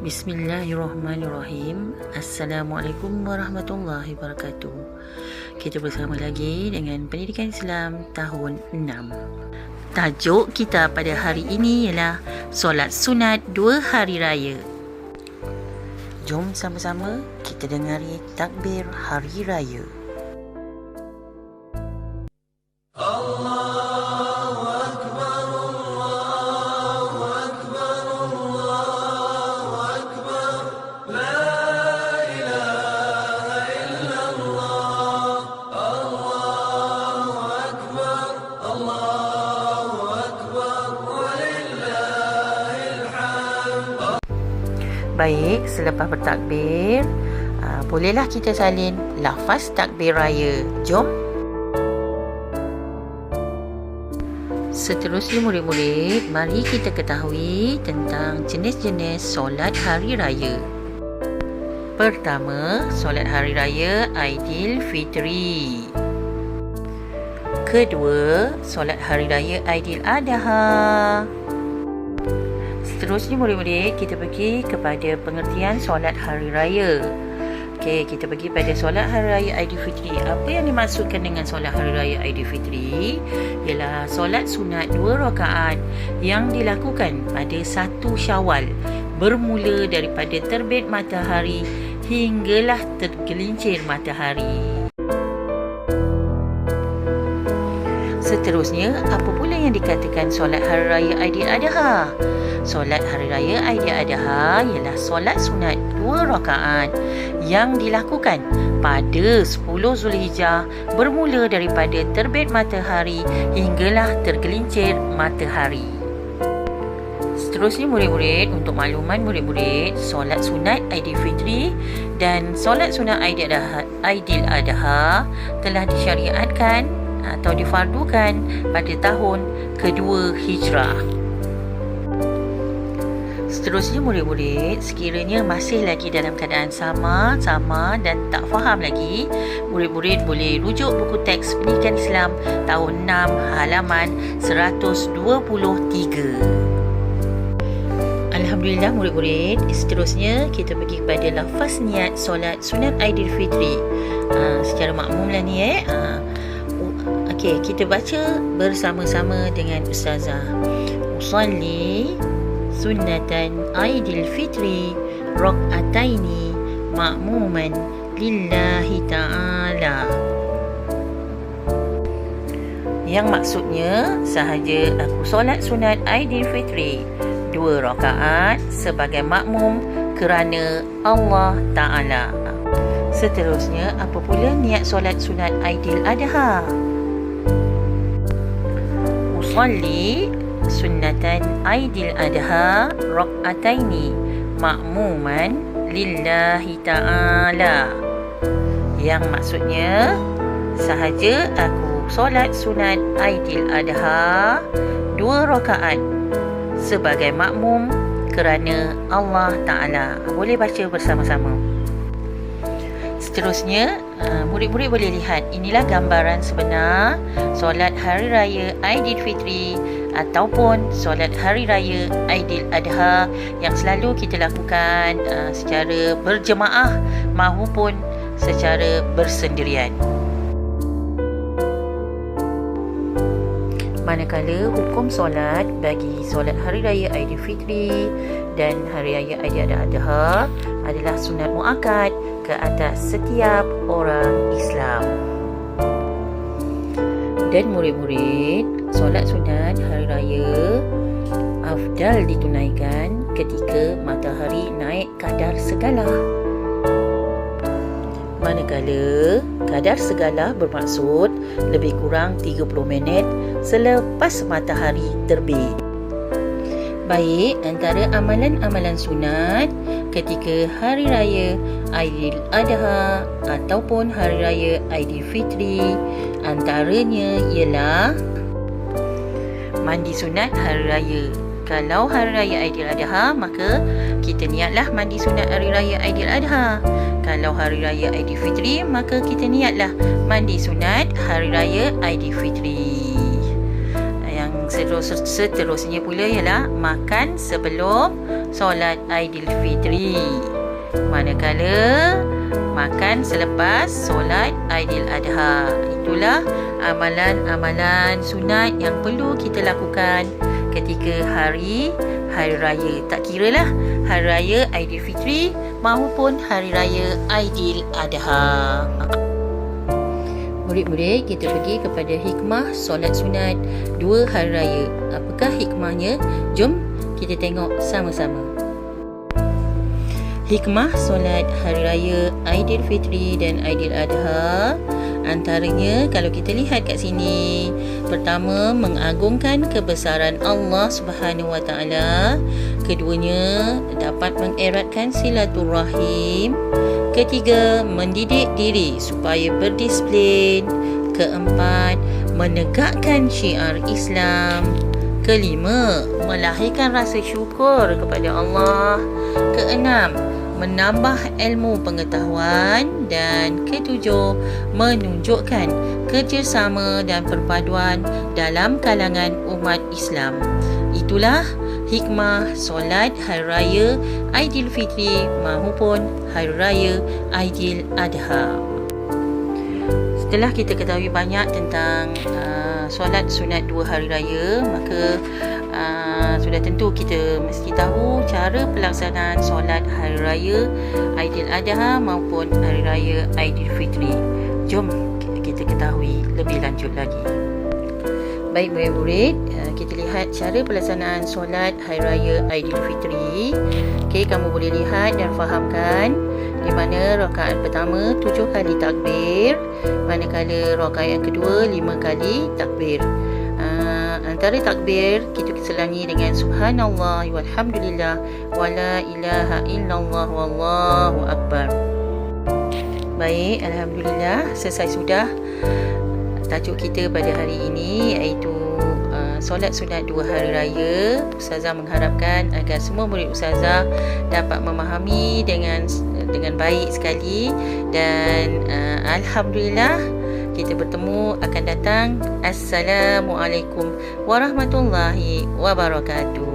Bismillahirrahmanirrahim. Assalamualaikum warahmatullahi wabarakatuh. Kita bersama lagi dengan Pendidikan Islam tahun 6. Tajuk kita pada hari ini ialah solat sunat 2 hari raya. Jom sama-sama kita dengari takbir hari raya. Baik, selepas bertakbir, bolehlah kita salin lafaz takbir raya. Jom. Seterusnya murid-murid, mari kita ketahui tentang jenis-jenis solat hari raya. Pertama, solat hari raya Aidilfitri. Kedua, solat hari raya Aidiladha. Seterusnya murid-murid, kita pergi kepada pengertian solat hari raya. Okey, kita pergi pada solat hari raya Aidilfitri. Apa yang dimaksudkan dengan solat hari raya Aidilfitri? Ialah solat sunat 2 rakaat yang dilakukan pada 1 Syawal, bermula daripada terbit matahari hinggalah tergelincir matahari. Seterusnya, apa pula yang dikatakan solat hari raya Aidiladha? Solat hari raya Aidiladha ialah solat sunat 2 rakaat yang dilakukan pada 10 Zulhijjah, bermula daripada terbit matahari hinggalah tergelincir matahari. Seterusnya murid-murid, untuk makluman murid-murid, solat sunat Aidilfitri dan solat sunat Aidiladha telah disyariatkan atau difardukan pada tahun kedua Hijrah. Seterusnya murid-murid, sekiranya masih lagi dalam keadaan sama dan tak faham lagi, murid-murid boleh rujuk buku teks Pendidikan Islam tahun 6 halaman 123. Alhamdulillah murid-murid, seterusnya kita pergi kepada lafaz niat solat sunat Aidilfitri. Secara makmum lah ni Okey, kita baca bersama-sama dengan Ustazah. Usalli sunnatan Aidilfitri rak'ataini ma'muman lillahi ta'ala. Yang maksudnya, sahaja aku solat sunat Aidilfitri 2 rakaat sebagai makmum kerana Allah Ta'ala. Seterusnya, apa pula niat solat sunat Aidiladha? Usalli sunnatan Aidiladha rak'ataini ma'muman lillahi ta'ala. Yang maksudnya, sahaja aku solat sunat Aidiladha 2 rakaat sebagai makmum kerana Allah Ta'ala. Boleh baca bersama-sama. Seterusnya, murid-murid boleh lihat, inilah gambaran sebenar solat hari raya Aidilfitri ataupun solat hari raya Aidiladha yang selalu kita lakukan secara berjemaah maupun secara bersendirian. Manakala hukum solat bagi solat hari raya Aidilfitri dan hari raya Aidiladha adalah sunat muakkad ke atas setiap orang Islam. Dan murid-murid, solat sunat hari raya afdal ditunaikan ketika matahari naik kadar segala. Manakala kadar segala bermaksud lebih kurang 30 minit selepas matahari terbit. Baik, antara amalan-amalan sunat ketika hari raya Aidiladha ataupun hari raya Aidilfitri antaranya ialah mandi sunat hari raya. Kalau hari raya Aidiladha, maka kita niatlah mandi sunat hari raya Aidiladha. Kalau hari raya Aidilfitri, maka kita niatlah mandi sunat hari raya Aidilfitri. Yang seterusnya pula ialah makan sebelum solat Aidilfitri. Manakala makan selepas solat Aidiladha. Itulah amalan-amalan sunat yang perlu kita lakukan ketika hari raya. Tak kiralah hari raya Aidilfitri maupun hari raya Aidiladha. Murid-murid, kita pergi kepada hikmah solat sunat 2 hari raya. Apakah hikmahnya? Jom kita tengok sama-sama. Hikmah solat hari raya Aidilfitri dan Aidiladha, antaranya kalau kita lihat kat sini, pertama, mengagungkan kebesaran Allah Subhanahu Wa Taala. Keduanya, dapat mengeratkan silaturahim. Ketiga, mendidik diri supaya berdisiplin. Keempat, menegakkan syiar Islam. Kelima, melahirkan rasa syukur kepada Allah. Keenam, menambah ilmu pengetahuan. Dan ketujuh, menunjukkan kerjasama dan perpaduan dalam kalangan umat Islam. Itulah hikmah solat hari raya Aidilfitri maupun hari raya Aidiladha. Setelah kita ketahui banyak tentang solat sunat 2 hari raya, maka sudah tentu kita mesti tahu cara pelaksanaan solat hari raya Aidiladha maupun hari raya Aidilfitri. Jom kita ketahui lebih lanjut lagi. Baik murid-murid, kita lihat cara pelaksanaan solat hari raya Aidilfitri. Okey, kamu boleh lihat dan fahamkan di mana rakaat pertama 7 kali takbir, manakala rakaat yang kedua 5 kali takbir. Antara takbir kita selangi dengan subhanallah walhamdulillah wala ilaha illallah wallahu akbar. Baik, alhamdulillah selesai sudah tajuk kita pada hari ini, iaitu solat sunat 2 hari raya. Ustazah mengharapkan agar semua murid Ustazah dapat memahami dengan baik sekali, dan alhamdulillah kita bertemu akan datang. Assalamualaikum warahmatullahi wabarakatuh.